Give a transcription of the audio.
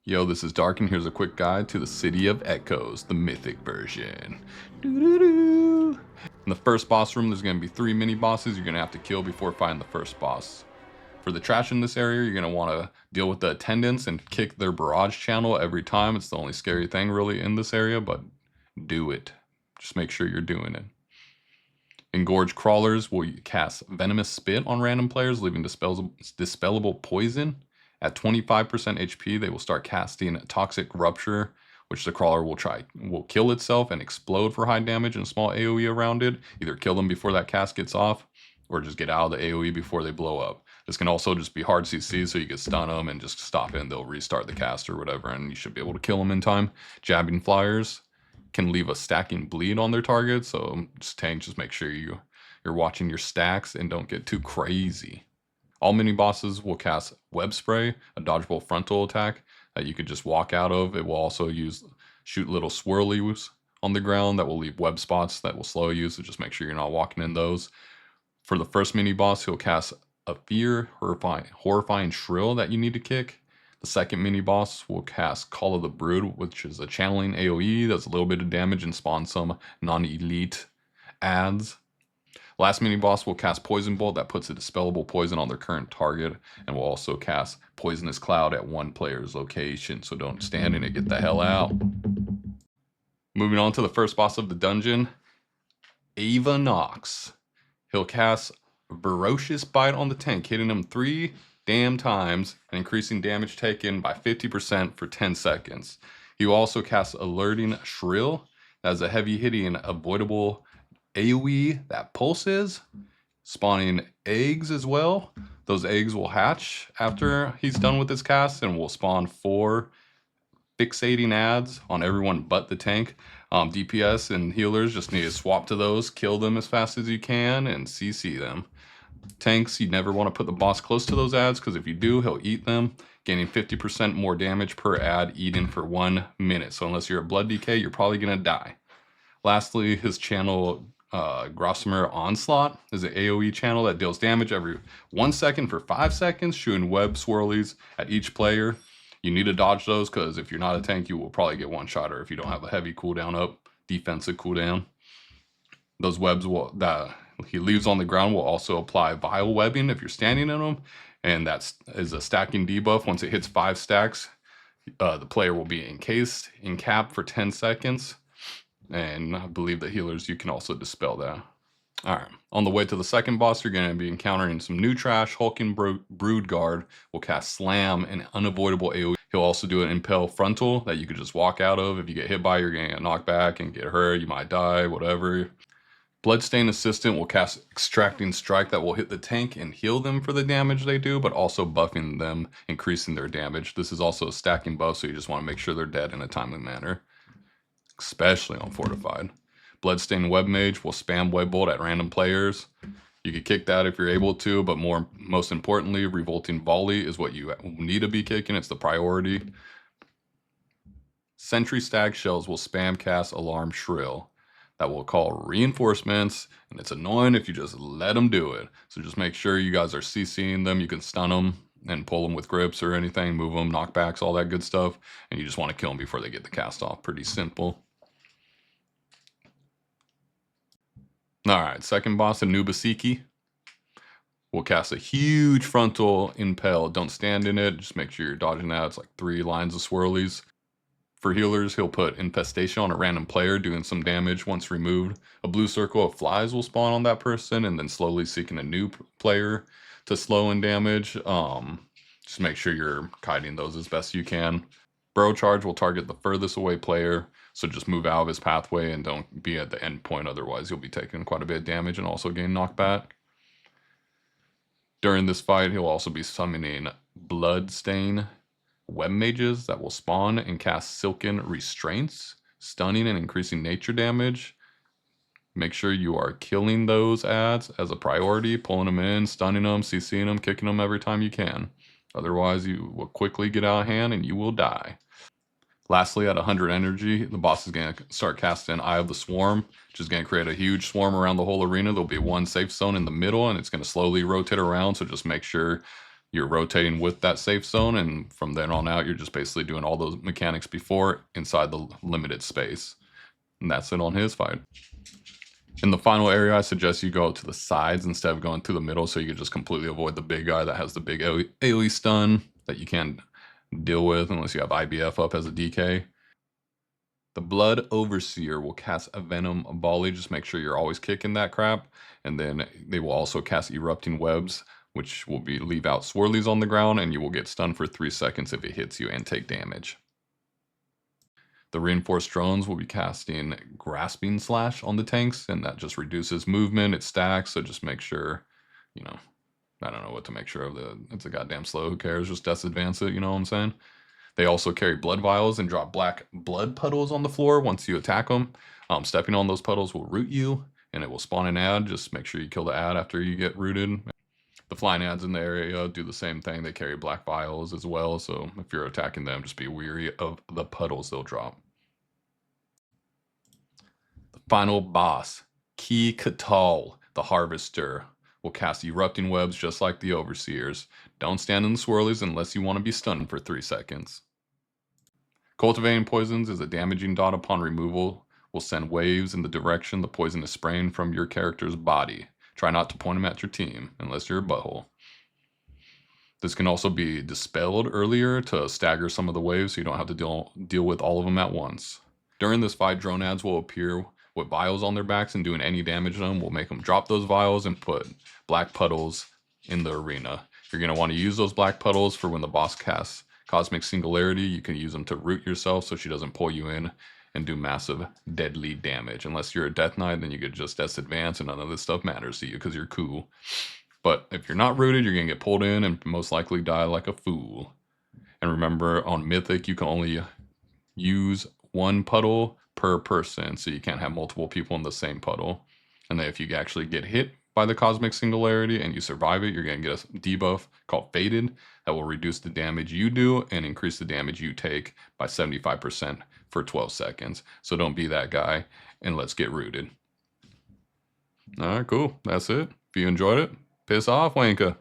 Yo, this is Dark, and here's a quick guide to the City of Echoes, the Mythic version. Doo-doo-doo. In the first boss room, there's going to be 3 mini-bosses you're going to have to kill before finding the first boss. For the trash in this area, you're going to want to deal with the attendants and kick their barrage channel every time. It's the only scary thing really in this area, but do it. Just make sure you're doing it. Engorged crawlers will cast venomous spit on random players, leaving dispellable poison. At 25% HP, they will start casting Toxic Rupture, which the crawler will kill itself and explode for high damage and small AoE around it. Either kill them before that cast gets off, or just get out of the AoE before they blow up. This can also just be hard CC, so you can stun them and just stop it, and they'll restart the cast or whatever, and you should be able to kill them in time. Jabbing flyers can leave a stacking bleed on their target, so just make sure you're watching your stacks and don't get too crazy. All mini-bosses will cast Web Spray, a dodgeable frontal attack that you could just walk out of. It will also shoot little swirlies on the ground that will leave web spots that will slow you, so just make sure you're not walking in those. For the first mini-boss, he'll cast a Fear, horrifying Shrill that you need to kick. The second mini-boss will cast Call of the Brood, which is a channeling AoE, does a little bit of damage and spawns some non-elite ads. Last mini-boss will cast Poison Bolt that puts a dispellable poison on their current target, and will also cast Poisonous Cloud at one player's location, so don't stand in it, get the hell out. Moving on to the first boss of the dungeon, Ava Nox. He'll cast Ferocious Bite on the tank, hitting him 3 damn times and increasing damage taken by 50% for 10 seconds. He will also cast Alerting Shrill, that is a heavy-hitting, avoidable AoE that pulses, spawning eggs as well. Those eggs will hatch after he's done with his cast and will spawn 4 fixating ads on everyone but the tank. DPS and healers just need to swap to those, kill them as fast as you can, and CC them. Tanks, you never want to put the boss close to those ads, because if you do, he'll eat them, gaining 50% more damage per ad eaten for 1 minute. So unless you're at Blood DK, you're probably going to die. Lastly, his channel, Grossamer Onslaught, is an AoE channel that deals damage every 1 second for 5 seconds, shooting web swirlies at each player. You need to dodge those, because if you're not a tank, you will probably get one-shot, or if you don't have a heavy cooldown up, defensive cooldown. Those webs that he leaves on the ground will also apply Vile Webbing if you're standing in them, and that is a stacking debuff. Once it hits 5 stacks, the player will be encased in cap for 10 seconds. And I believe the healers, you can also dispel that. Alright, on the way to the second boss, you're going to be encountering some new trash. Hulking Brood Guard will cast Slam, an unavoidable AoE. He'll also do an Impel Frontal that you could just walk out of. If you get hit by, you're going to get knocked back and get hurt. You might die, whatever. Bloodstained Assistant will cast Extracting Strike that will hit the tank and heal them for the damage they do, but also buffing them, increasing their damage. This is also a stacking buff, so you just want to make sure they're dead in a timely manner, especially on Fortified. Bloodstained Web Mage will spam Web Bolt at random players. You can kick that if you're able to, but most importantly, Revolting Volley is what you need to be kicking. It's the priority. Sentry Stag Shells will spam cast Alarm Shrill. That will call reinforcements, and it's annoying if you just let them do it. So just make sure you guys are CCing them. You can stun them and pull them with grips or anything, move them, knockbacks, all that good stuff. And you just want to kill them before they get the cast off. Pretty simple. Alright, second boss, Anubisiki, will cast a huge frontal impel. Don't stand in it, just make sure you're dodging that. It's like 3 lines of swirlies. For healers, he'll put Infestation on a random player, doing some damage once removed. A blue circle of flies will spawn on that person, and then slowly seeking a new player to slow in damage. Just make sure you're kiting those as best you can. Burrow Charge will target the furthest away player, so just move out of his pathway and don't be at the end point, otherwise you'll be taking quite a bit of damage and also gain knockback. During this fight, he'll also be summoning Bloodstain Web Mages that will spawn and cast Silken Restraints, stunning and increasing nature damage. Make sure you are killing those ads as a priority, pulling them in, stunning them, CCing them, kicking them every time you can. Otherwise, you will quickly get out of hand and you will die. Lastly, at 100 energy, the boss is going to start casting Eye of the Swarm, which is going to create a huge swarm around the whole arena. There'll be one safe zone in the middle, and it's going to slowly rotate around, so just make sure You're rotating with that safe zone, and from then on out, you're just basically doing all those mechanics before inside the limited space. And that's it on his fight. In the final area, I suggest you go to the sides instead of going through the middle, so you can just completely avoid the big guy that has the big AoE stun that you can't deal with unless you have IBF up as a DK. The Blood Overseer will cast a Venom Volley. Just make sure you're always kicking that crap. And then they will also cast Erupting Webs, which will leave out swirlies on the ground, and you will get stunned for 3 seconds if it hits you and take damage. The Reinforced Drones will be casting Grasping Slash on the tanks, and that just reduces movement. It stacks, so just make sure, I don't know what to make sure of. It's a goddamn slow. Who cares? Just death advance it, you know what I'm saying? They also carry blood vials and drop black blood puddles on the floor once you attack them. Stepping on those puddles will root you, and it will spawn an ad. Just make sure you kill the ad after you get rooted. The flying ads in the area do the same thing. They carry black vials as well, so if you're attacking them, just be wary of the puddles they'll drop. The final boss, Ki Katal, the Harvester, will cast Erupting Webs just like the Overseers. Don't stand in the swirlies unless you want to be stunned for 3 seconds. Cultivating Poisons is a damaging dot upon removal. Will send waves in the direction the poison is spraying from your character's body. Try not to point them at your team, unless you're a butthole. This can also be dispelled earlier to stagger some of the waves so you don't have to deal with all of them at once. During this fight, drone ads will appear with vials on their backs, and doing any damage to them will make them drop those vials and put black puddles in the arena. You're going to want to use those black puddles for when the boss casts Cosmic Singularity. You can use them to root yourself so she doesn't pull you in and do massive deadly damage. Unless you're a Death Knight, then you could just Death Advance and none of this stuff matters to you because you're cool. But if you're not rooted, you're going to get pulled in and most likely die like a fool. And remember, on Mythic, you can only use one puddle per person, so you can't have multiple people in the same puddle. And then if you actually get hit by the Cosmic Singularity and you survive it, you're going to get a debuff called Faded that will reduce the damage you do and increase the damage you take by 75% for 12 seconds. So don't be that guy, and let's get rooted. All right, cool. That's it. If you enjoyed it, piss off, Wanka.